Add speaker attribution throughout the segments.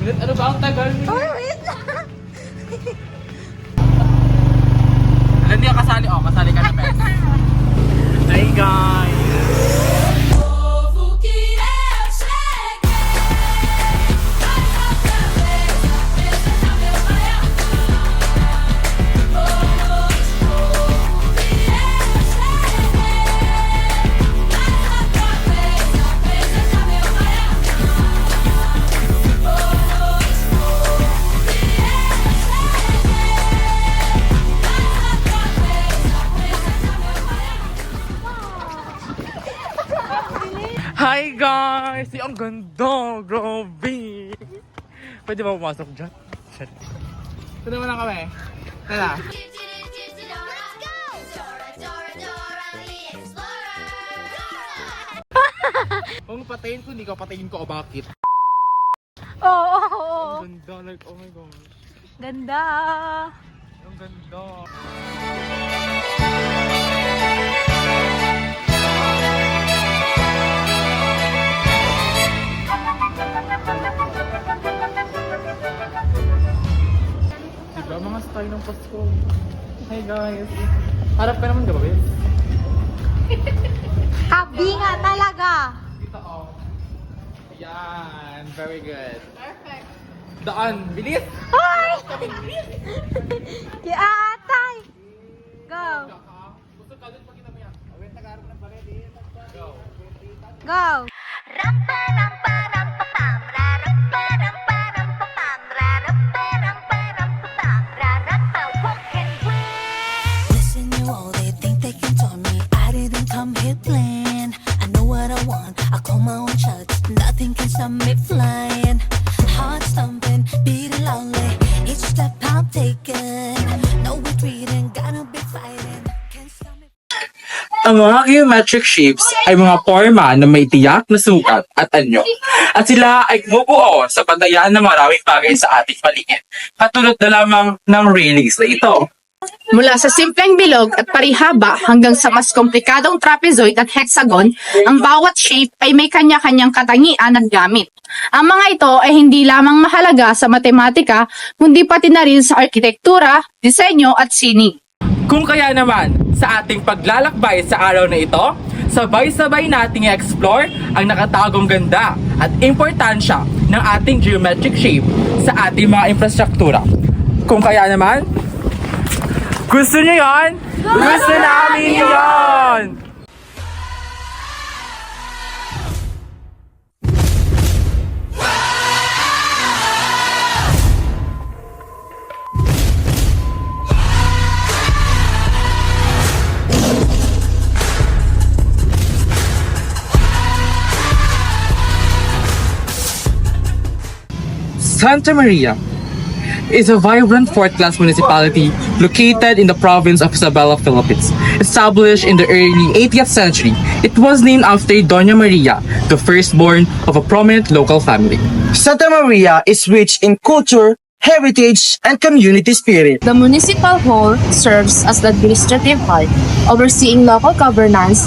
Speaker 1: Ano ba ang tagal mo?
Speaker 2: Oh, wait lang.
Speaker 1: Hindi ka kasali. Oh, kasali ka na, Ben. Hi, guys! Hi guys! Ang ganda! Grabe! Pwede ba pumasok dyan? Ito naman lang kami. Tala. Kung patayin ko, hindi ko patayin ko o bakit?
Speaker 2: Oo.
Speaker 1: Ang ganda, like, oh my gosh.
Speaker 2: Ganda.
Speaker 1: Ang ganda. Diba, mga style ng Pasko. Hey guys. Harap ka naman, diba, guys?
Speaker 2: Happy nga talaga.
Speaker 1: Dito, oh. Yan. Very good.
Speaker 2: Perfect.
Speaker 1: Daan. Bilis!
Speaker 2: Hoy! Kaya atay. Go.
Speaker 1: Gusto ka doon pagkita mo yan. Awin, tagarap ng pared. Go.
Speaker 2: Go. Rampa, rampa, rampa, pam, rampa, rampa, rampa, pam, rampa, rampa, rampa, pam, rampa, walk and win.
Speaker 3: Listen, you all, they think they can tell me I didn't come here playing. I know what I want, I call my own shots. Nothing can stop me flying. Heart stumping, beating loudly. Each step I'm taking, no retreating, gotta be fighting. Can't stop me.
Speaker 1: Ang mga geometric shapes ay mga forma na may tiyak na sukat at anyo. At sila ay bumubuo sa pantayan ng maraming bagay sa ating paligid. Katulad na lamang ng railings na ito.
Speaker 4: Mula sa simpleng bilog at parihaba hanggang sa mas komplikadong trapezoid at hexagon, ang bawat shape ay may kanya-kanyang katangian at gamit. Ang mga ito ay hindi lamang mahalaga sa matematika, kundi pati na rin sa arkitektura, disenyo at sining.
Speaker 1: Kung kaya naman, sa ating paglalakbay sa araw na ito, sabay-sabay nating i-explore ang nakatagong ganda at importansya ng ating geometric shape sa ating mga infrastruktura. Kung kaya naman, gusto niyo yon? Gusto namin yon! Santa Maria is a vibrant fourth-class municipality located in the province of Isabela, Philippines. Established in the early 80th century, it was named after Doña Maria, the firstborn of a prominent local family.
Speaker 5: Santa Maria is rich in culture, heritage, and community spirit.
Speaker 4: The municipal hall serves as the administrative heart, overseeing local governance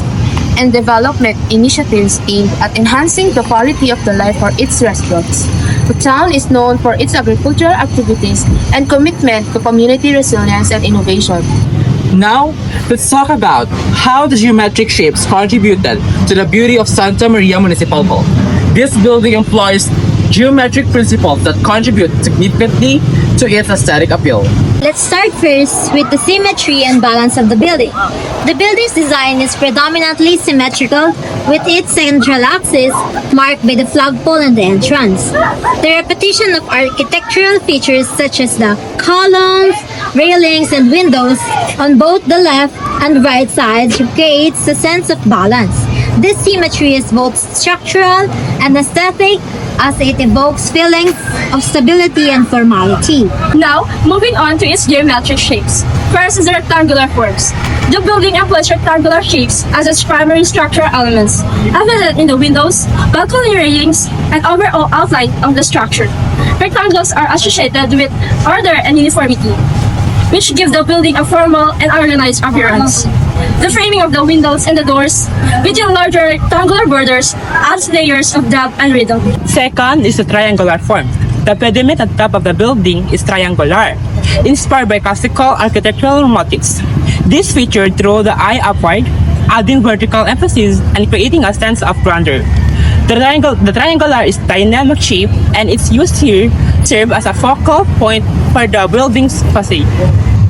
Speaker 4: and development initiatives aimed at enhancing the quality of the life for its residents. The town is known for its agricultural activities and commitment to community resilience and innovation.
Speaker 1: Now, let's talk about how the geometric shapes contributed to the beauty of Santa Maria Municipal Hall. This building employs geometric principles that contribute significantly to its aesthetic appeal.
Speaker 2: Let's start first with the symmetry and balance of the building. The building's design is predominantly symmetrical, with its central axis marked by the flagpole and the entrance. The repetition of architectural features such as the columns, railings, and windows on both the left and right sides creates a sense of balance. This symmetry is both structural and aesthetic, as it evokes feelings of stability and formality.
Speaker 6: Now, moving on to its geometric shapes. First is the rectangular forms. The building employs rectangular shapes as its primary structural elements, evident in the windows, balcony railings, and overall outline of the structure. Rectangles are associated with order and uniformity, which give the building a formal and organized appearance. The framing of the windows and the doors, within larger rectangular borders, adds layers of depth and rhythm.
Speaker 7: Second is the triangular form. The pediment at top of the building is triangular, inspired by classical architectural motifs. This feature drew the eye upward, adding vertical emphasis and creating a sense of grandeur. The triangular is dynamic shape and its use here serve as a focal point for the building's facade.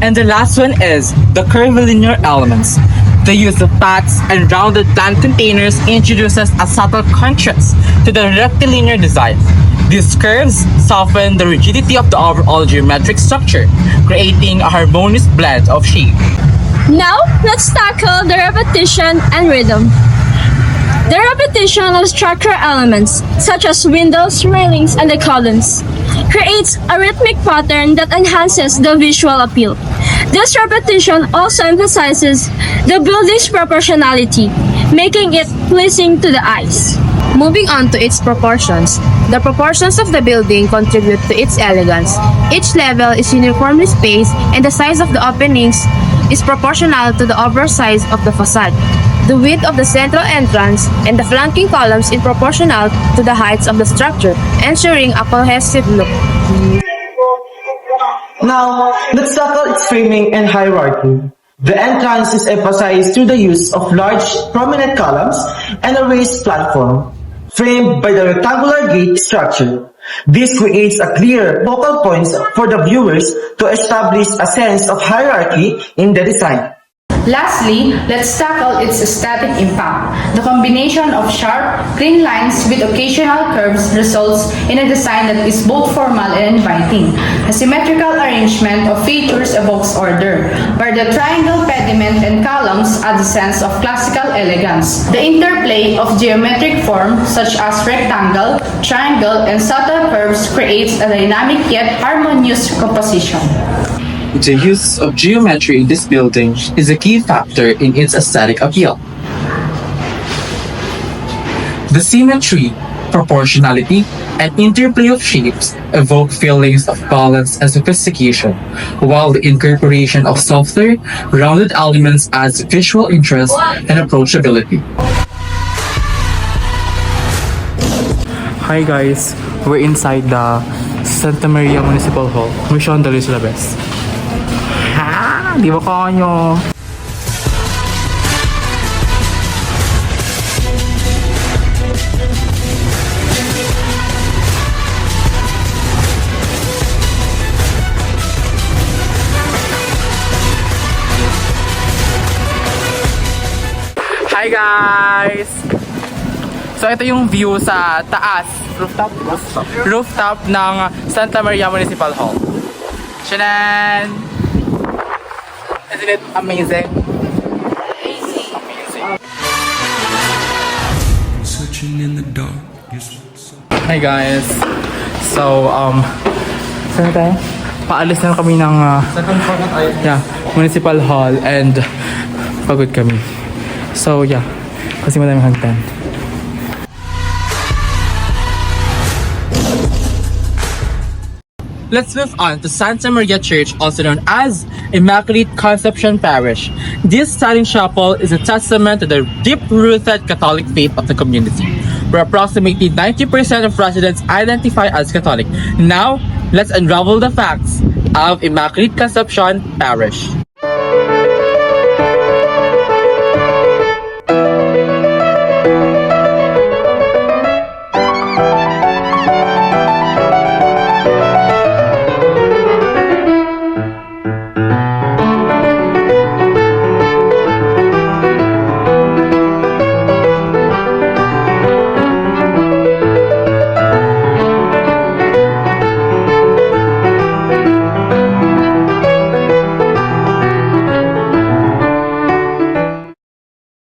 Speaker 1: And the last one is the curvilinear elements. The use of paths and rounded plan containers introduces a subtle contrast to the rectilinear design. These curves soften the rigidity of the overall geometric structure, creating a harmonious blend of shape.
Speaker 6: Now, let's tackle the repetition and rhythm. The repetition of structural elements, such as windows, railings, and the columns, creates a rhythmic pattern that enhances the visual appeal. This repetition also emphasizes the building's proportionality, making it pleasing to the eyes.
Speaker 4: Moving on to its proportions. The proportions of the building contribute to its elegance. Each level is uniformly spaced and the size of the openings is proportional to the overall size of the facade. The width of the central entrance and the flanking columns is proportional to the heights of the structure, ensuring a cohesive look.
Speaker 5: Now, let's tackle its framing and hierarchy. The entrance is emphasized through the use of large, prominent columns and a raised platform, framed by the rectangular gate structure. This creates a clear focal points for the viewers to establish a sense of hierarchy in the design.
Speaker 8: Lastly, let's tackle its aesthetic impact. The combination of sharp, clean lines with occasional curves results in a design that is both formal and inviting. The symmetrical arrangement of features evokes order, where the triangle pediment and columns add a sense of classical elegance. The interplay of geometric forms such as rectangle, triangle, and subtle curves creates a dynamic yet harmonious composition.
Speaker 1: The use of geometry in this building is a key factor in its aesthetic appeal. The symmetry, proportionality, and interplay of shapes evoke feelings of balance and sophistication, while the incorporation of softer, rounded elements adds visual interest and approachability. Hi guys, we're inside the Santa Maria Municipal Hall, Mission de la Bes. Di ba kanyo? Hi guys! So ito yung view sa taas, rooftop ng Santa Maria Municipal Hall. Shanan! Isn't it amazing? Hi guys. So saan na tayo? Paalis na kami ng Municipal Hall and pagod kami. So yeah, kasi madaming hagdan. Let's move on to Santa Maria Church, also known as Immaculate Conception Parish. This stunning chapel is a testament to the deep-rooted Catholic faith of the community, where approximately 90% of residents identify as Catholic. Now, let's unravel the facts of Immaculate Conception Parish.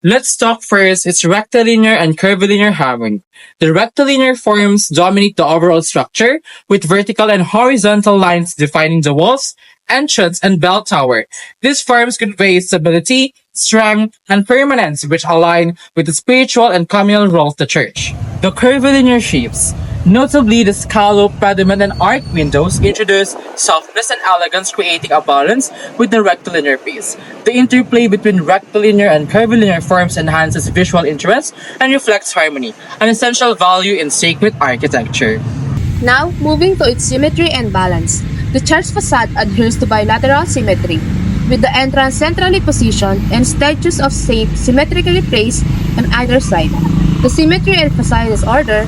Speaker 1: Let's talk first its rectilinear and curvilinear harmony. The rectilinear forms dominate the overall structure, with vertical and horizontal lines defining the walls, entrance, and bell tower. These forms convey stability, strength, and permanence, which align with the spiritual and communal role of the church. The curvilinear shapes, notably the scallop, pediment, and arc windows, introduce softness and elegance, creating a balance with the rectilinear piece. The interplay between rectilinear and curvilinear forms enhances visual interest and reflects harmony, an essential value in sacred architecture.
Speaker 4: Now, moving to its symmetry and balance. The church facade adheres to bilateral symmetry, with the entrance centrally positioned and statues of saints symmetrically placed on either side. The symmetry emphasizes order,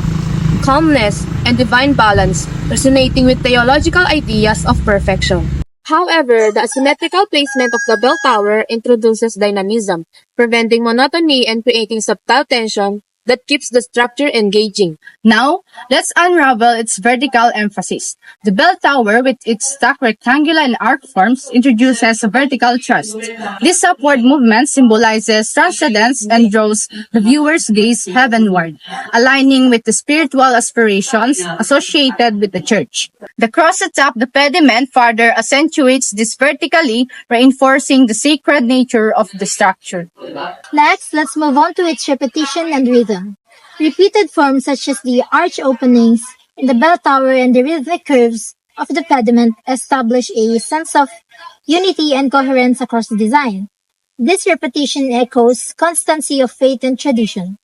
Speaker 4: calmness, and divine balance, resonating with theological ideas of perfection. However, the asymmetrical placement of the bell tower introduces dynamism, preventing monotony and creating subtle tension that keeps the structure engaging.
Speaker 8: Now, let's unravel its vertical emphasis. The bell tower, with its stacked rectangular and arc forms, introduces a vertical thrust. This upward movement symbolizes transcendence and draws the viewer's gaze heavenward, aligning with the spiritual aspirations associated with the church. The cross atop the pediment further accentuates this vertically, reinforcing the sacred nature of the structure.
Speaker 2: Next, let's move on to its repetition and rhythm. Repeated forms such as the arch openings in the bell tower and the rhythmic curves of the pediment establish a sense of unity and coherence across the design. This repetition echoes constancy of faith and tradition.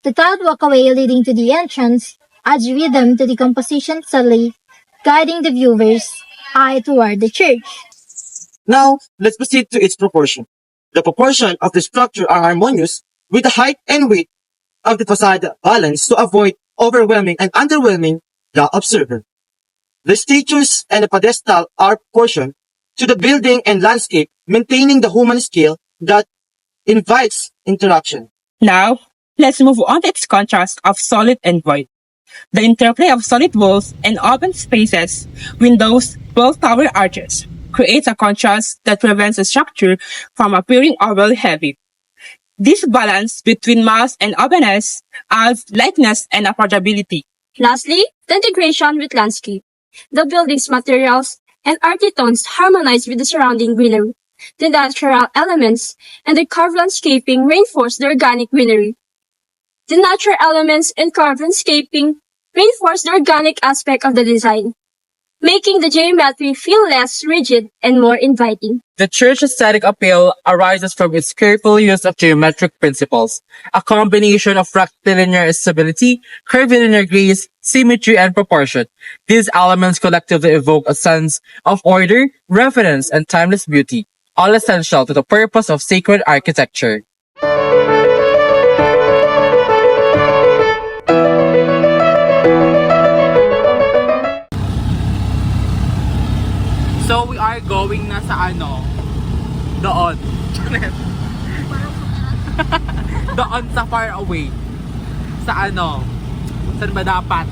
Speaker 2: The tiled walkway leading to the entrance adds rhythm to the composition subtly, guiding the viewer's eye toward the church.
Speaker 5: Now, let's proceed to its proportion. The proportion of the structure are harmonious with the height and weight of the facade balanced to avoid overwhelming and underwhelming the observer. The statues and the pedestal are proportioned to the building and landscape, maintaining the human scale that invites interaction.
Speaker 7: Now, let's move on to its contrast of solid and void. The interplay of solid walls and open spaces, windows, bell tower arches, creates a contrast that prevents the structure from appearing overly heavy. This balance between mass and openness adds lightness and affordability.
Speaker 6: Lastly, the integration with landscape. The building's materials and earthy tones harmonize with the surrounding greenery. The natural elements and the carved landscaping reinforce the organic greenery. The natural elements and carved landscaping reinforce the organic aspect of the design, making the geometry feel less rigid and more inviting.
Speaker 1: The church aesthetic appeal arises from its careful use of geometric principles, a combination of rectilinear stability, curvilinear grace, symmetry, and proportion. These elements collectively evoke a sense of order, reverence, and timeless beauty, all essential to the purpose of sacred architecture. So we are going na sa doon. Doon sa far away. Sa saan ba dapat?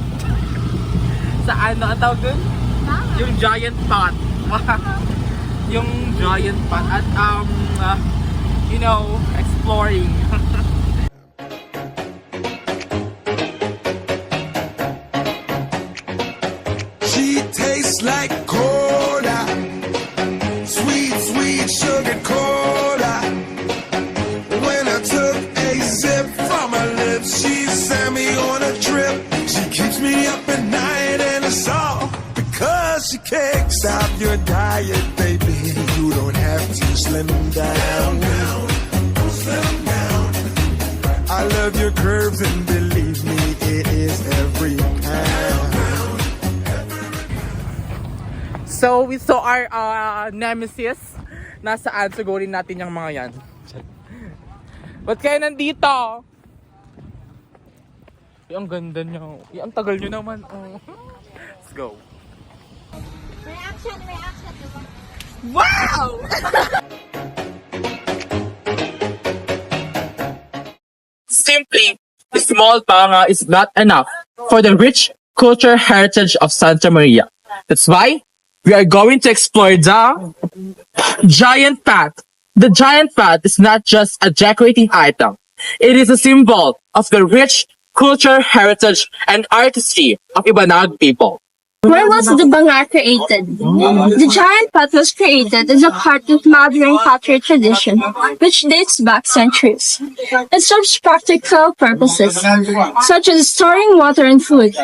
Speaker 1: Sa ang tawag dun? Yung giant pot. Yung giant pot. At exploring.
Speaker 9: She tastes like cola, sweet, sweet sugar cola. When I took a sip from her lips, she sent me on a trip. She keeps me up at night and it's all because she kicks out your diet, baby. You don't have to slim down. Slim down. I love your curves and believe me, it is every pound.
Speaker 1: So we saw our nemesis. Nasaan? Sugurin natin yung mga yan. Ba't kayo nandito? Ang ganda nyo. Ang tagal nyo naman. Let's go.
Speaker 2: Reaction.
Speaker 1: Wow! Simply, small Panga is not enough for the rich cultural heritage of Santa Maria. That's why we are going to explore the giant pot. The giant pot is not just a decorating item. It is a symbol of the rich cultural heritage and artistry of Ibanag people.
Speaker 6: Where was the Banga created? The giant pot was created as a part of Madrian pottery tradition, which dates back centuries. It serves practical purposes, such as storing water and food,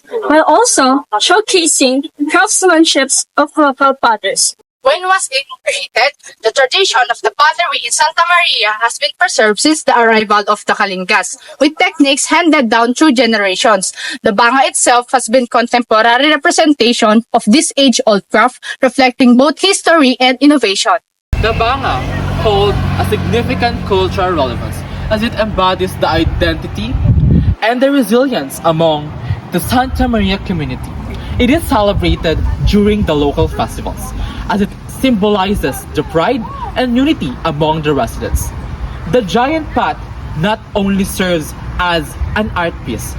Speaker 6: while also showcasing craftsmanship of local potters.
Speaker 8: When was it created? The tradition of the pottery in Santa Maria has been preserved since the arrival of the Kalingas, with techniques handed down through generations. The banga itself has been contemporary representation of this age-old craft, reflecting both history and innovation.
Speaker 1: The banga holds a significant cultural relevance as it embodies the identity and the resilience among the Santa Maria community. It is celebrated during the local festivals as it symbolizes the pride and unity among the residents. The giant pot not only serves as an art piece,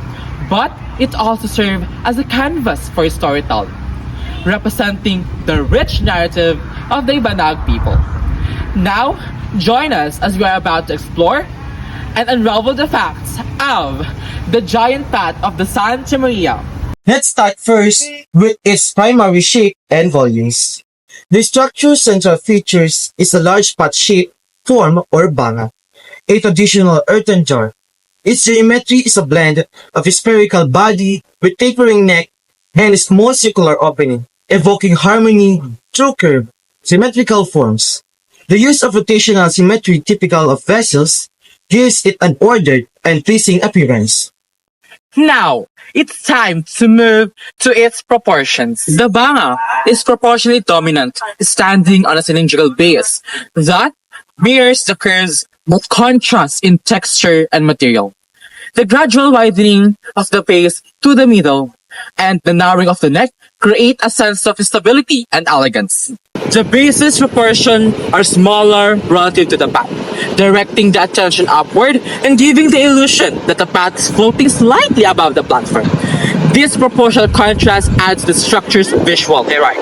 Speaker 1: but it also serves as a canvas for storytelling, representing the rich narrative of the Balag people. Now, join us as we are about to explore and unravel the facts of the giant pot of the Santa Maria.
Speaker 5: Let's start first with its primary shape and volumes. The structure's central features is a large pot-shaped form or banga, a traditional earthen jar. Its geometry is a blend of a spherical body with tapering neck and a small circular opening, evoking harmony through curved, symmetrical forms. The use of rotational symmetry typical of vessels gives it an ordered and pleasing appearance.
Speaker 1: Now, it's time to move to its proportions. The banga is proportionally dominant, standing on a cylindrical base that mirrors the curves but contrasts in texture and material. The gradual widening of the base to the middle and the narrowing of the neck create a sense of stability and elegance. The base's proportions are smaller relative to the pot, directing the attention upward and giving the illusion that the pot is floating slightly above the platform. This proportional contrast adds to the structure's visual hierarchy.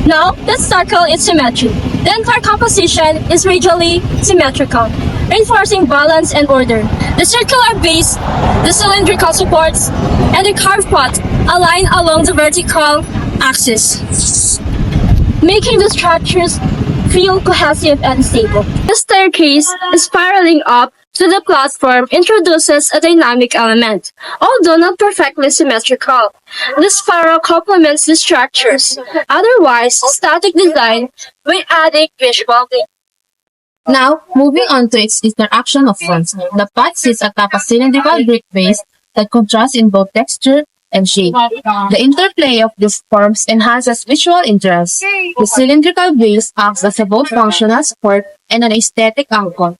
Speaker 6: Now, let's tackle its symmetry. The entire composition is radially symmetrical, reinforcing balance and order. The circular base, the cylindrical supports, and the carved pot align along the vertical axis, making the structures feel cohesive and stable. The staircase spiraling up to the platform introduces a dynamic element, although not perfectly symmetrical. The spiral complements the structure's otherwise static design by adding visual depth.
Speaker 4: Now, moving on to its interaction of forms. The pot sits atop a cylindrical brick base that contrasts in both texture and shape. The interplay of these forms enhances visual interest. The cylindrical base acts as a both functional support and an aesthetic anchor.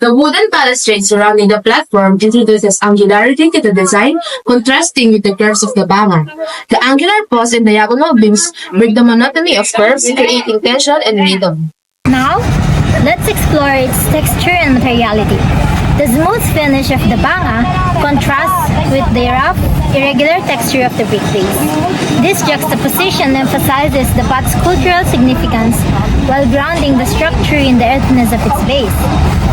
Speaker 4: The wooden balustrade surrounding the platform introduces angularity to the design, contrasting with the curves of the banga. The angular pose and diagonal beams break the monotony of curves, creating tension and rhythm.
Speaker 2: Now, let's explore its texture and materiality. The smooth finish of the banga contrasts with the rough, irregular texture of the brick base. This juxtaposition emphasizes the pot's cultural significance while grounding the structure in the earthiness of its base.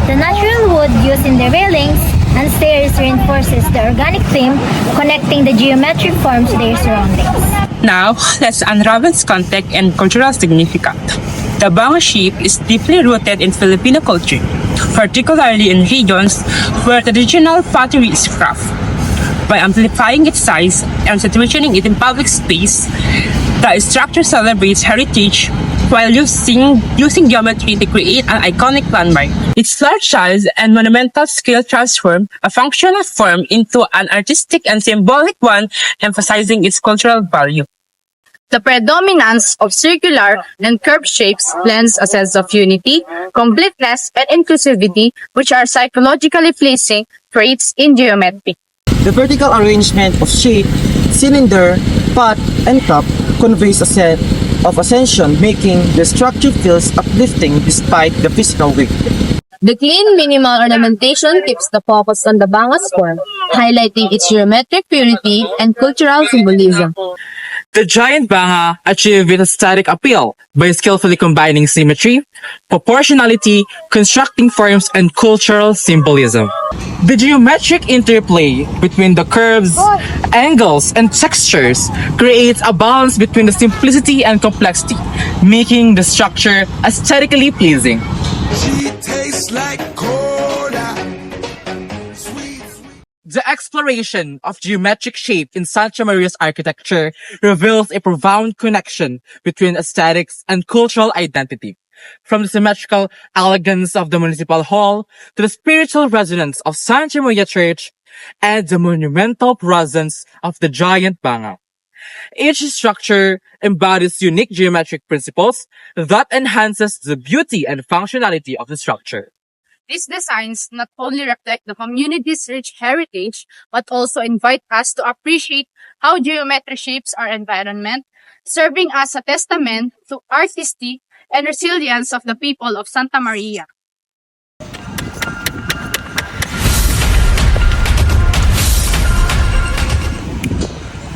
Speaker 2: The natural wood used in the railings and stairs reinforces the organic theme, connecting the geometric forms to their surroundings.
Speaker 7: Now, let's unravel its context and cultural significance. The banga shape is deeply rooted in Filipino culture, particularly in regions where traditional pottery is craft. By amplifying its size and situating it in public space, the structure celebrates heritage while using geometry to create an iconic landmark. Its large size and monumental scale transform a functional form into an artistic and symbolic one, emphasizing its cultural value.
Speaker 8: The predominance of circular and curved shapes lends a sense of unity, completeness, and inclusivity, which are psychologically pleasing traits in geometry.
Speaker 5: The vertical arrangement of shape, cylinder, pot, and cup conveys a sense of ascension, making the structure feels uplifting despite the physical weight.
Speaker 4: The clean, minimal ornamentation keeps the focus on the banga's form, highlighting its geometric purity and cultural symbolism.
Speaker 1: The giant banga achieved its aesthetic appeal by skillfully combining symmetry, proportionality, constructing forms, and cultural symbolism. The geometric interplay between the curves, angles, and textures creates a balance between the simplicity and complexity, making the structure aesthetically pleasing.
Speaker 9: She tastes like cola. Sweet, sweet.
Speaker 1: The exploration of geometric shape in Santa Maria's architecture reveals a profound connection between aesthetics and cultural identity. From the symmetrical elegance of the municipal hall to the spiritual resonance of Santa Maria Church and the monumental presence of the giant banga. Each structure embodies unique geometric principles that enhances the beauty and functionality of the structure.
Speaker 8: These designs not only reflect the community's rich heritage, but also invite us to appreciate how geometry shapes our environment, serving as a testament to artistry and resilience of the people of Santa Maria.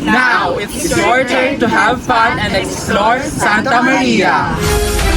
Speaker 1: Now it's your turn to have fun and explore Santa Maria.